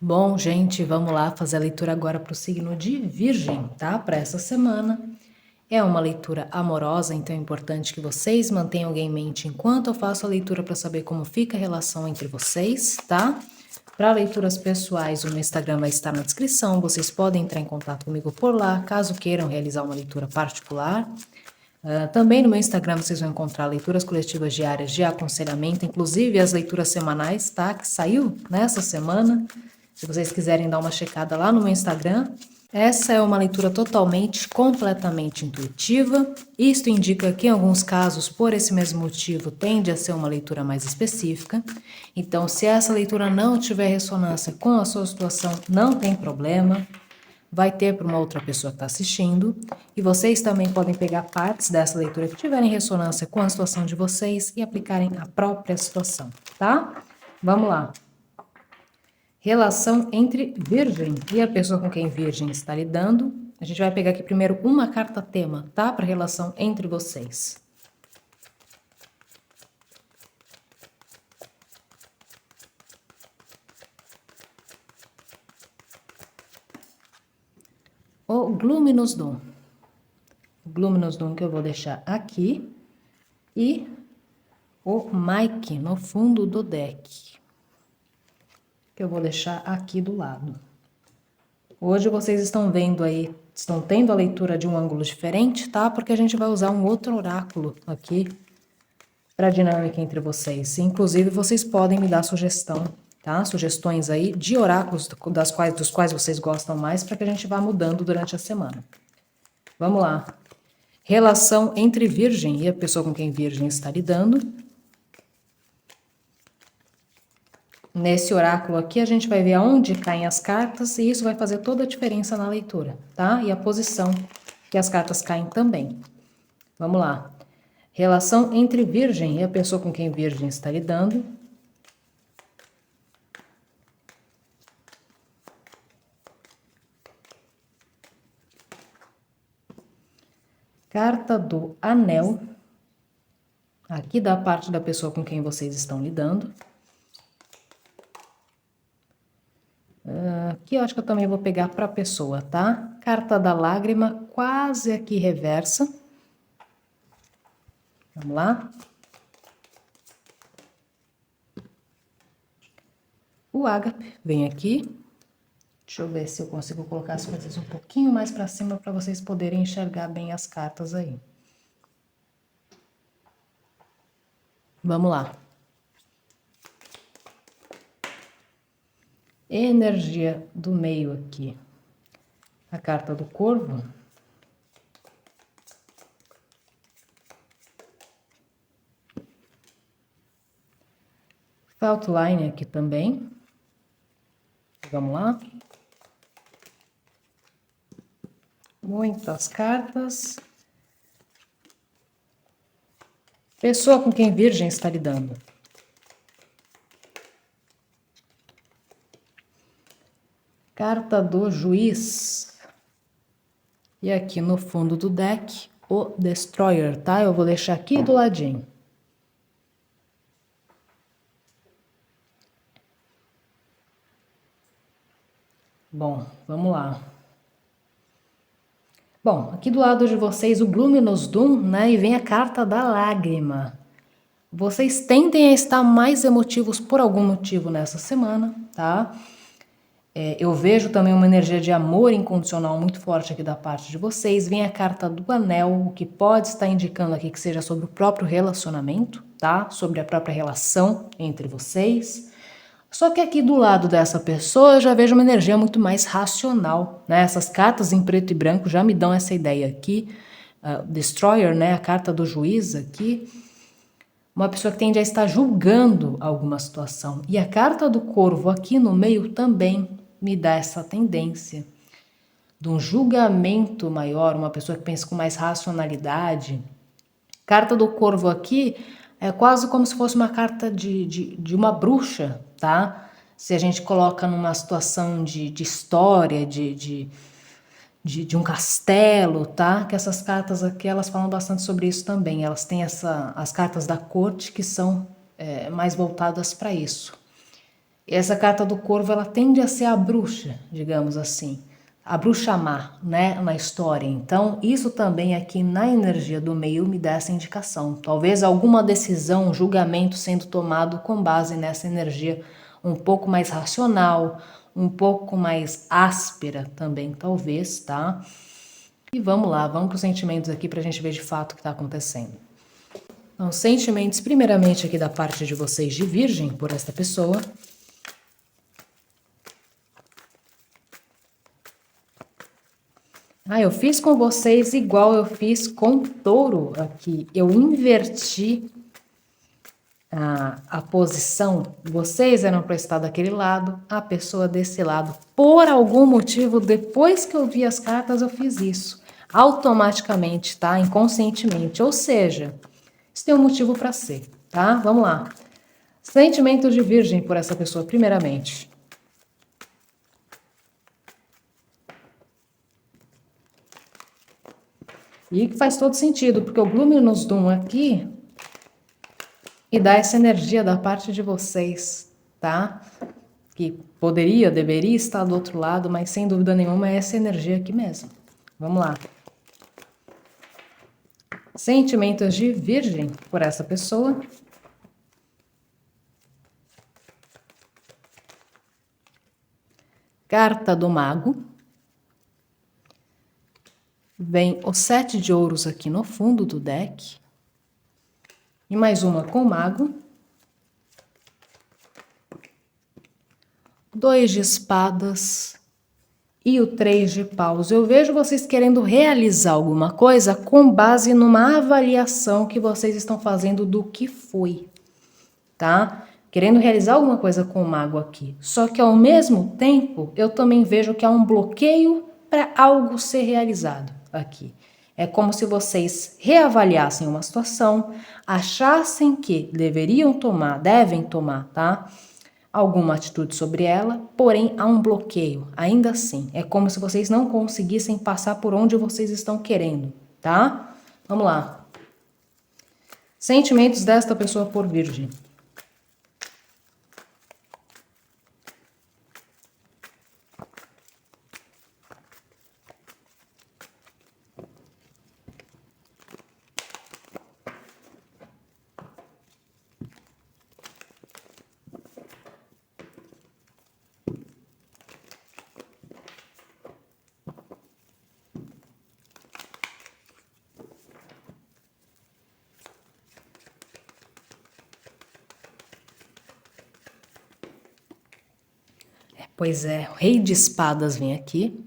Bom, gente, vamos lá fazer a leitura agora para o signo de Virgem, tá? Para essa semana. É uma leitura amorosa, então é importante que vocês mantenham alguém em mente enquanto eu faço a leitura para saber como fica a relação entre vocês, tá? Para leituras pessoais, o meu Instagram vai estar na descrição, vocês podem entrar em contato comigo por lá, caso queiram realizar uma leitura particular. Também no meu Instagram vocês vão encontrar leituras coletivas diárias de aconselhamento, inclusive as leituras semanais, tá? Que saiu nessa semana. Se vocês quiserem dar uma checada lá no meu Instagram. Essa é uma leitura totalmente, completamente intuitiva. Isto indica que, em alguns casos, por esse mesmo motivo, tende a ser uma leitura mais específica. Então, se essa leitura não tiver ressonância com a sua situação, não tem problema. Vai ter para uma outra pessoa que está assistindo. E vocês também podem pegar partes dessa leitura que tiverem ressonância com a situação de vocês e aplicarem a própria situação, tá? Vamos lá. Relação entre Virgem e a pessoa com quem Virgem está lidando. A gente vai pegar aqui primeiro uma carta tema, tá? Para a relação entre vocês. O Luminous Dawn. O Luminous Dawn que eu vou deixar aqui. E o Mike no fundo do deck, que eu vou deixar aqui do lado. Hoje vocês estão vendo aí, estão tendo a leitura de um ângulo diferente, tá? Porque a gente vai usar um outro oráculo aqui para a dinâmica entre vocês. Inclusive, vocês podem me dar sugestão, tá? Sugestões aí de oráculos dos quais vocês gostam mais, para que a gente vá mudando durante a semana. Vamos lá. Relação entre Virgem e a pessoa com quem Virgem está lidando. Nesse oráculo aqui, a gente vai ver aonde caem as cartas e isso vai fazer toda a diferença na leitura, tá? E a posição que as cartas caem também. Vamos lá. Relação entre Virgem e a pessoa com quem Virgem está lidando. Carta do Anel. Aqui da parte da pessoa com quem vocês estão lidando. Aqui eu acho que eu também vou pegar para a pessoa, tá? Carta da Lágrima, quase aqui reversa. Vamos lá. O Ágape vem aqui. Deixa eu ver se eu consigo colocar as coisas um pouquinho mais para cima para vocês poderem enxergar bem as cartas aí. Vamos lá. Energia do meio aqui. A carta do Corvo. Faultline aqui também. Vamos lá. Muitas cartas. Pessoa com quem Virgem está lidando. Carta do Juiz. E aqui no fundo do deck, o Destroyer, tá? Eu vou deixar aqui do ladinho. Bom, vamos lá. Bom, aqui do lado de vocês, o Luminous Doom, né? E vem a carta da Lágrima. Vocês tendem a estar mais emotivos por algum motivo nessa semana, tá? Eu vejo também uma energia de amor incondicional muito forte aqui da parte de vocês. Vem a carta do Anel, o que pode estar indicando aqui que seja sobre o próprio relacionamento, tá? Sobre a própria relação entre vocês. Só que aqui do lado dessa pessoa eu já vejo uma energia muito mais racional, né? Essas cartas em preto e branco já me dão essa ideia aqui. Destroyer, né? A carta do Juiz aqui. Uma pessoa que tende a estar julgando alguma situação. E a carta do Corvo aqui no meio também me dá essa tendência de um julgamento maior, uma pessoa que pensa com mais racionalidade. Carta do Corvo aqui é quase como se fosse uma carta de uma bruxa, tá? Se a gente coloca numa situação de história, de um castelo, tá? Que essas cartas aqui, elas falam bastante sobre isso também. Elas têm as cartas da corte que são mais voltadas para isso. Essa carta do corvo, ela tende a ser a bruxa, digamos assim. A bruxa má, né, na história. Então, isso também aqui na energia do meio me dá essa indicação. Talvez alguma decisão, julgamento sendo tomado com base nessa energia um pouco mais racional, um pouco mais áspera também, talvez, tá? E vamos lá, vamos para os sentimentos aqui para a gente ver de fato o que está acontecendo. Então, sentimentos, primeiramente aqui da parte de vocês de Virgem, por esta pessoa. Eu fiz com vocês igual eu fiz com Touro aqui. Eu inverti a posição. Vocês eram para estar daquele lado, a pessoa desse lado. Por algum motivo, depois que eu vi as cartas, eu fiz isso. Automaticamente, tá? Inconscientemente. Ou seja, isso tem um motivo para ser, tá? Vamos lá. Sentimentos de Virgem por essa pessoa, primeiramente. E que faz todo sentido, porque o Luminous Doom aqui e dá essa energia da parte de vocês, tá? Que poderia, deveria estar do outro lado, mas sem dúvida nenhuma é essa energia aqui mesmo. Vamos lá. Sentimentos de Virgem por essa pessoa. Carta do Mago. Vem o 7 de ouros aqui no fundo do deck. E mais uma com o Mago. 2 de espadas e o 3 de paus. Eu vejo vocês querendo realizar alguma coisa com base numa avaliação que vocês estão fazendo do que foi, tá? Querendo realizar alguma coisa com o mago aqui. Só que ao mesmo tempo, eu também vejo que há um bloqueio para algo ser realizado aqui. É como se vocês reavaliassem uma situação, achassem que devem tomar, tá? Alguma atitude sobre ela, porém há um bloqueio, ainda assim. É como se vocês não conseguissem passar por onde vocês estão querendo, tá? Vamos lá. Sentimentos desta pessoa por Virgem. Pois é, o Rei de Espadas vem aqui.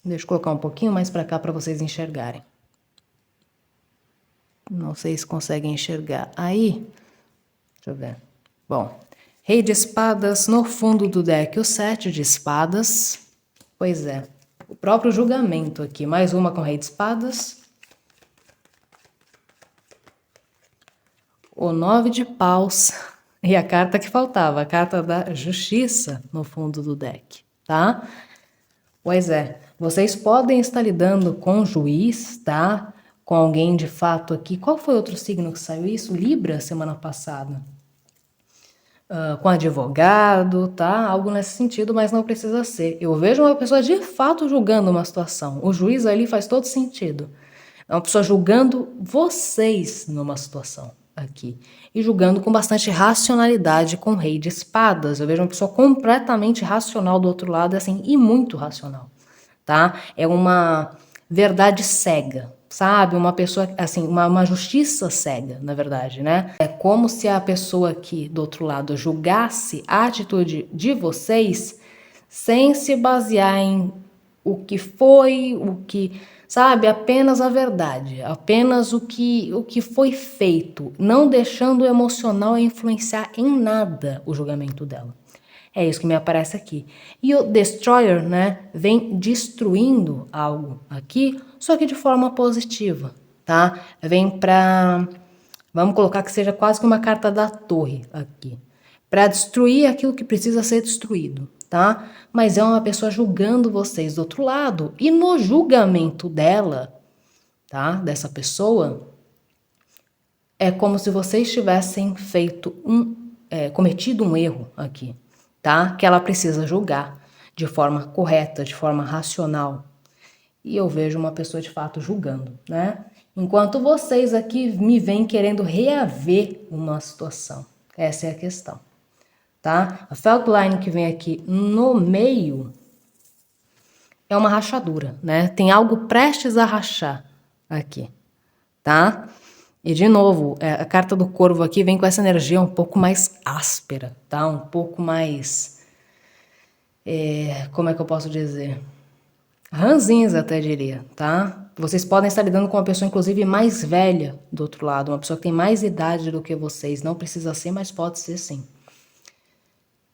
Deixa eu colocar um pouquinho mais para cá para vocês enxergarem. Não sei se conseguem enxergar. Aí, deixa eu ver. Bom, Rei de Espadas, no fundo do deck, o 7 de Espadas. Pois é, o próprio julgamento aqui. Mais uma com Rei de Espadas. O 9 de Paus. E a carta que faltava, a carta da Justiça no fundo do deck, tá? Pois é, vocês podem estar lidando com juiz, tá? Com alguém de fato aqui. Qual foi outro signo que saiu isso? Libra, semana passada. Com advogado, tá? Algo nesse sentido, mas não precisa ser. Eu vejo uma pessoa de fato julgando uma situação. O juiz ali faz todo sentido. É uma pessoa julgando vocês numa situação aqui. E julgando com bastante racionalidade com o Rei de Espadas. Eu vejo uma pessoa completamente racional do outro lado, assim, e muito racional, tá? É uma verdade cega, sabe? Uma pessoa, assim, uma justiça cega, na verdade, né? É como se a pessoa aqui do outro lado julgasse a atitude de vocês sem se basear em o que foi, o que, sabe, apenas a verdade, apenas o que foi feito, não deixando o emocional influenciar em nada o julgamento dela. É isso que me aparece aqui. E o Destroyer, né, vem destruindo algo aqui, só que de forma positiva, tá? Vem pra, vamos colocar que seja quase que uma carta da torre aqui, para destruir aquilo que precisa ser destruído, tá? Mas é uma pessoa julgando vocês do outro lado, e no julgamento dela, tá? Dessa pessoa, é como se vocês tivessem feito cometido um erro aqui, tá? Que ela precisa julgar de forma correta, de forma racional. E eu vejo uma pessoa de fato julgando, né? Enquanto vocês aqui me vêm querendo reaver uma situação. Essa é a questão, tá? A fault line que vem aqui no meio é uma rachadura, né? Tem algo prestes a rachar aqui, tá? E de novo, a carta do corvo aqui vem com essa energia um pouco mais áspera, tá? Um pouco mais... como é que eu posso dizer? Ranzinza, até diria, tá? Vocês podem estar lidando com uma pessoa, inclusive, mais velha do outro lado. Uma pessoa que tem mais idade do que vocês. Não precisa ser, mas pode ser sim.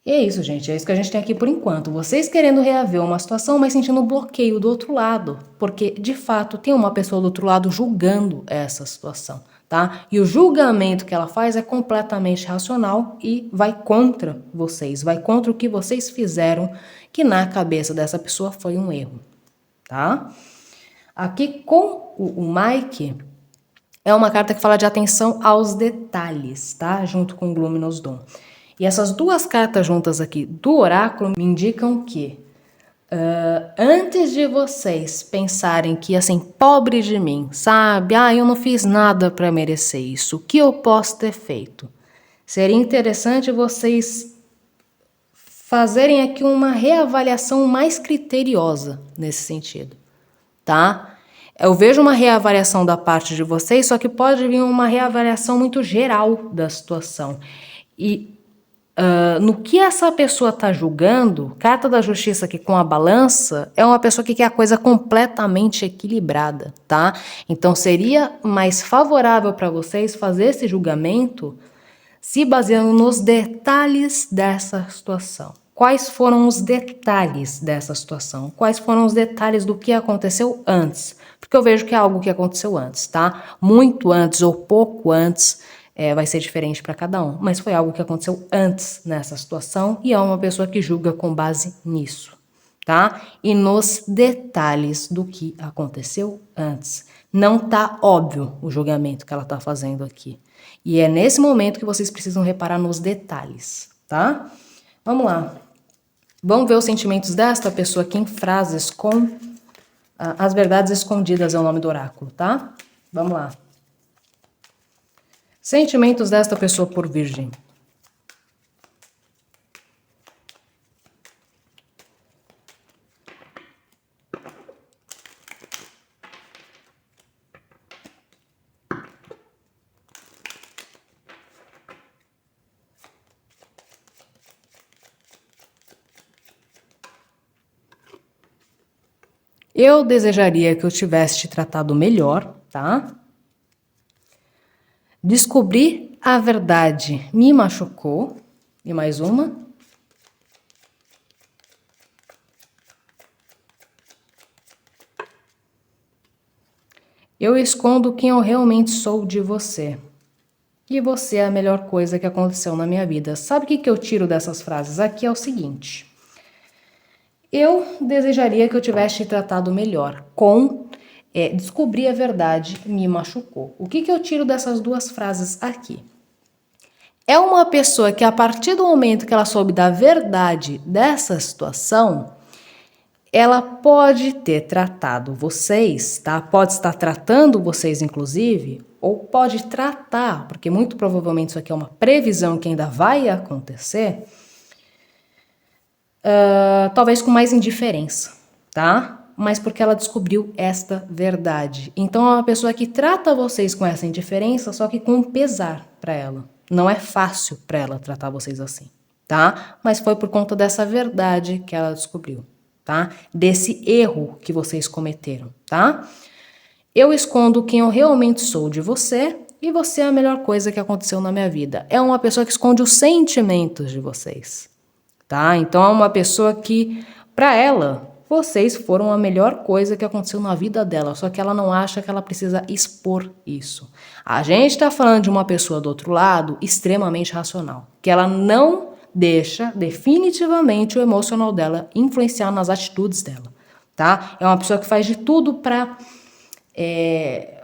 E é isso, gente. É isso que a gente tem aqui por enquanto. Vocês querendo reaver uma situação, mas sentindo um bloqueio do outro lado. Porque, de fato, tem uma pessoa do outro lado julgando essa situação, tá? E o julgamento que ela faz é completamente racional e vai contra vocês. Vai contra o que vocês fizeram, que na cabeça dessa pessoa foi um erro, tá? Aqui com o Mike, é uma carta que fala de atenção aos detalhes, tá? Junto com o Luminous Dawn. E essas duas cartas juntas aqui do oráculo me indicam que antes de vocês pensarem que, assim, pobre de mim, sabe? Eu não fiz nada para merecer isso. O que eu posso ter feito? Seria interessante vocês fazerem aqui uma reavaliação mais criteriosa nesse sentido, tá? Eu vejo uma reavaliação da parte de vocês, só que pode vir uma reavaliação muito geral da situação. E no que essa pessoa está julgando, carta da justiça aqui com a balança, é uma pessoa que quer a coisa completamente equilibrada, tá? Então seria mais favorável para vocês fazer esse julgamento se baseando nos detalhes dessa situação. Quais foram os detalhes dessa situação? Quais foram os detalhes do que aconteceu antes? Porque eu vejo que é algo que aconteceu antes, tá? Muito antes ou pouco antes, vai ser diferente para cada um. Mas foi algo que aconteceu antes nessa situação e é uma pessoa que julga com base nisso, tá? E nos detalhes do que aconteceu antes. Não tá óbvio o julgamento que ela tá fazendo aqui. E é nesse momento que vocês precisam reparar nos detalhes, tá? Vamos lá. Vamos ver os sentimentos desta pessoa aqui em frases com as verdades escondidas é o nome do oráculo, tá? Vamos lá. Sentimentos desta pessoa por Virgem. Eu desejaria que eu tivesse te tratado melhor, tá? Descobrir a verdade me machucou. E mais uma. Eu escondo quem eu realmente sou de você. E você é a melhor coisa que aconteceu na minha vida. Sabe o que eu tiro dessas frases aqui? É o seguinte. Eu desejaria que eu tivesse te tratado melhor. Descobrir a verdade me machucou. O que eu tiro dessas duas frases aqui? É uma pessoa que, a partir do momento que ela soube da verdade dessa situação, ela pode ter tratado vocês, tá? Pode estar tratando vocês, inclusive, ou pode tratar, porque muito provavelmente isso aqui é uma previsão que ainda vai acontecer, talvez com mais indiferença, tá? Mas porque ela descobriu esta verdade. Então é uma pessoa que trata vocês com essa indiferença, só que com pesar para ela. Não é fácil para ela tratar vocês assim, tá? Mas foi por conta dessa verdade que ela descobriu, tá? Desse erro que vocês cometeram, tá? Eu escondo quem eu realmente sou de você e você é a melhor coisa que aconteceu na minha vida. É uma pessoa que esconde os sentimentos de vocês, tá? Então é uma pessoa que, para ela, vocês foram a melhor coisa que aconteceu na vida dela, só que ela não acha que ela precisa expor isso. A gente está falando de uma pessoa do outro lado extremamente racional, que ela não deixa definitivamente o emocional dela influenciar nas atitudes dela, tá? É uma pessoa que faz de tudo para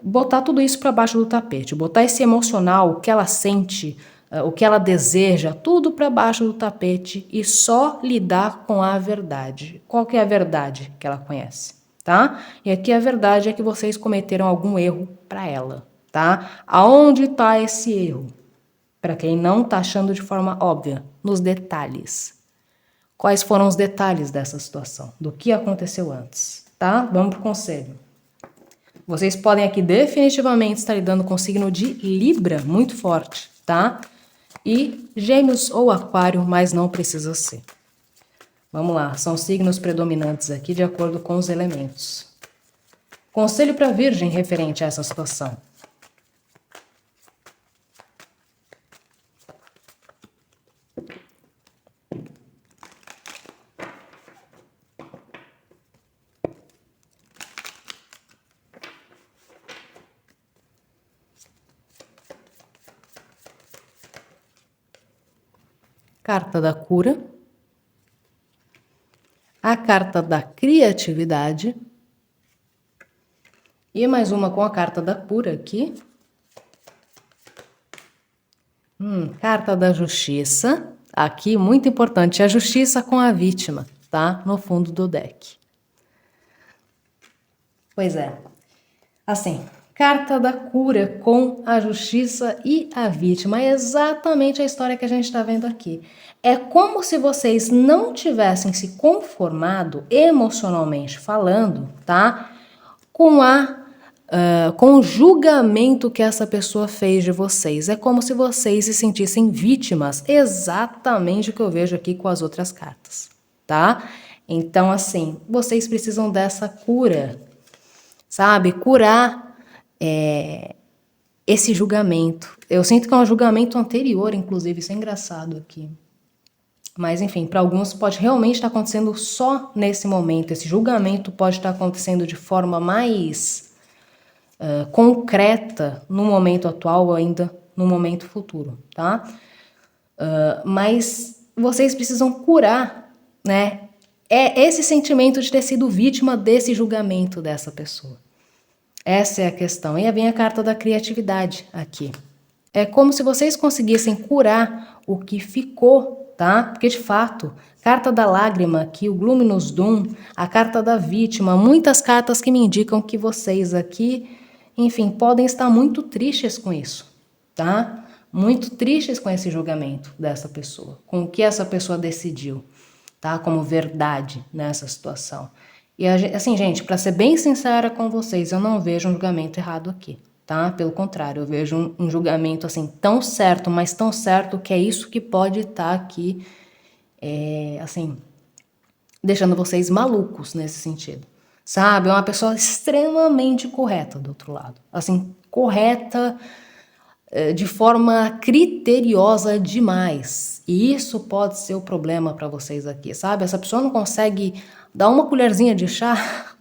botar tudo isso para baixo do tapete, botar esse emocional, o que ela sente, o que ela deseja, tudo para baixo do tapete e só lidar com a verdade. Qual que é a verdade que ela conhece, tá? E aqui a verdade é que vocês cometeram algum erro para ela, tá? Aonde está esse erro? Para quem não está achando de forma óbvia, nos detalhes. Quais foram os detalhes dessa situação? Do que aconteceu antes, tá? Vamos pro conselho. Vocês podem aqui definitivamente estar lidando com o signo de Libra, muito forte, tá? E Gêmeos ou Aquário, mas não precisa ser. Vamos lá, são signos predominantes aqui de acordo com os elementos. Conselho para Virgem referente a essa situação. Carta da cura, a carta da criatividade e mais uma com a carta da cura aqui. Carta da justiça, aqui muito importante, a justiça com a vítima, tá? No fundo do deck. Pois é, assim, carta da cura com a justiça e a vítima. É exatamente a história que a gente está vendo aqui. É como se vocês não tivessem se conformado, emocionalmente falando, tá? Com o julgamento que essa pessoa fez de vocês. É como se vocês se sentissem vítimas. Exatamente o que eu vejo aqui com as outras cartas, tá? Então, assim, vocês precisam dessa cura, sabe? Curar esse julgamento. Eu sinto que é um julgamento anterior, inclusive, isso é engraçado aqui. Mas, enfim, para alguns pode realmente estar acontecendo só nesse momento. Esse julgamento pode estar acontecendo de forma mais concreta no momento atual ou ainda no momento futuro, tá? Mas vocês precisam curar, né? Esse sentimento de ter sido vítima desse julgamento dessa pessoa. Essa é a questão. E vem a carta da criatividade aqui. É como se vocês conseguissem curar o que ficou, tá? Porque, de fato, carta da lágrima aqui, o Luminous Doom, a carta da vítima, muitas cartas que me indicam que vocês aqui, enfim, podem estar muito tristes com isso, tá? Muito tristes com esse julgamento dessa pessoa, com o que essa pessoa decidiu, tá? Como verdade nessa situação. E assim, gente, para ser bem sincera com vocês, eu não vejo um julgamento errado aqui, tá? Pelo contrário, eu vejo um julgamento assim tão certo, mas tão certo que é isso que pode estar aqui, assim, deixando vocês malucos nesse sentido, sabe? É uma pessoa extremamente correta do outro lado, assim, correta de forma criteriosa demais. E isso pode ser o problema para vocês aqui, sabe? Essa pessoa não consegue dar uma colherzinha de chá.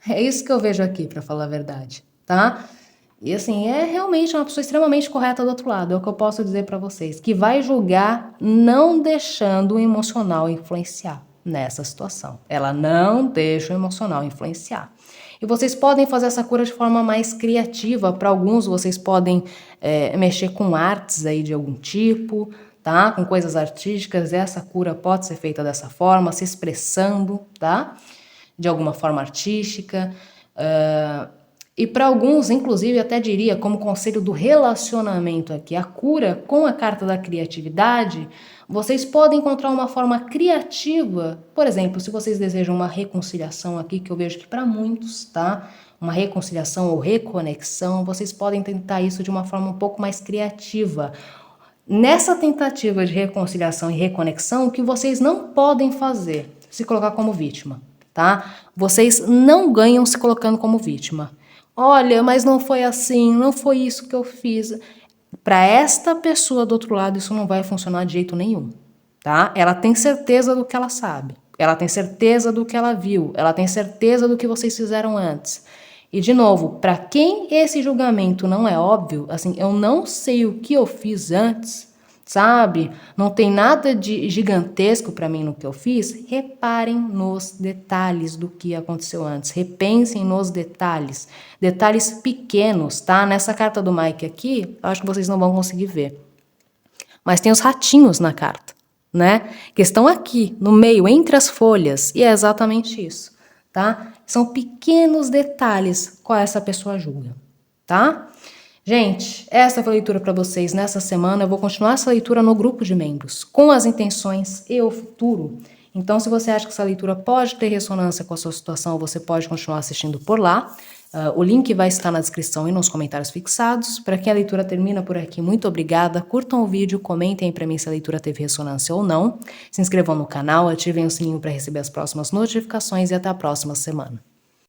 É isso que eu vejo aqui, para falar a verdade, tá? E assim, é realmente uma pessoa extremamente correta do outro lado, é o que eu posso dizer para vocês, que vai julgar não deixando o emocional influenciar nessa situação. Ela não deixa o emocional influenciar. E vocês podem fazer essa cura de forma mais criativa. Para alguns, vocês podem mexer com artes aí de algum tipo, tá? Com coisas artísticas. Essa cura pode ser feita dessa forma, se expressando, tá? De alguma forma artística. E para alguns, inclusive, até diria, como conselho do relacionamento aqui, a cura com a carta da criatividade, vocês podem encontrar uma forma criativa. Por exemplo, se vocês desejam uma reconciliação aqui, que eu vejo que para muitos, tá? Uma reconciliação ou reconexão, vocês podem tentar isso de uma forma um pouco mais criativa. Nessa tentativa de reconciliação e reconexão, o que vocês não podem fazer? Se colocar como vítima, tá? Vocês não ganham se colocando como vítima. Olha, mas não foi assim, não foi isso que eu fiz. Para esta pessoa do outro lado, isso não vai funcionar de jeito nenhum, tá? Ela tem certeza do que ela sabe, ela tem certeza do que ela viu, ela tem certeza do que vocês fizeram antes. E, de novo, para quem esse julgamento não é óbvio, assim, eu não sei o que eu fiz antes, sabe? Não tem nada de gigantesco para mim no que eu fiz. Reparem nos detalhes do que aconteceu antes. Repensem nos detalhes. Detalhes pequenos, tá? Nessa carta do Mike aqui, eu acho que vocês não vão conseguir ver. Mas tem os ratinhos na carta, né? Que estão aqui, no meio, entre as folhas. E é exatamente isso, tá? São pequenos detalhes qual essa pessoa julga, tá? Gente, essa foi a leitura para vocês nessa semana. Eu vou continuar essa leitura no grupo de membros, com as intenções e o futuro. Então, se você acha que essa leitura pode ter ressonância com a sua situação, você pode continuar assistindo por lá. O link vai estar na descrição e nos comentários fixados. Para quem a leitura termina por aqui, muito obrigada. Curtam o vídeo, comentem para mim se a leitura teve ressonância ou não. Se inscrevam no canal, ativem o sininho para receber as próximas notificações e até a próxima semana.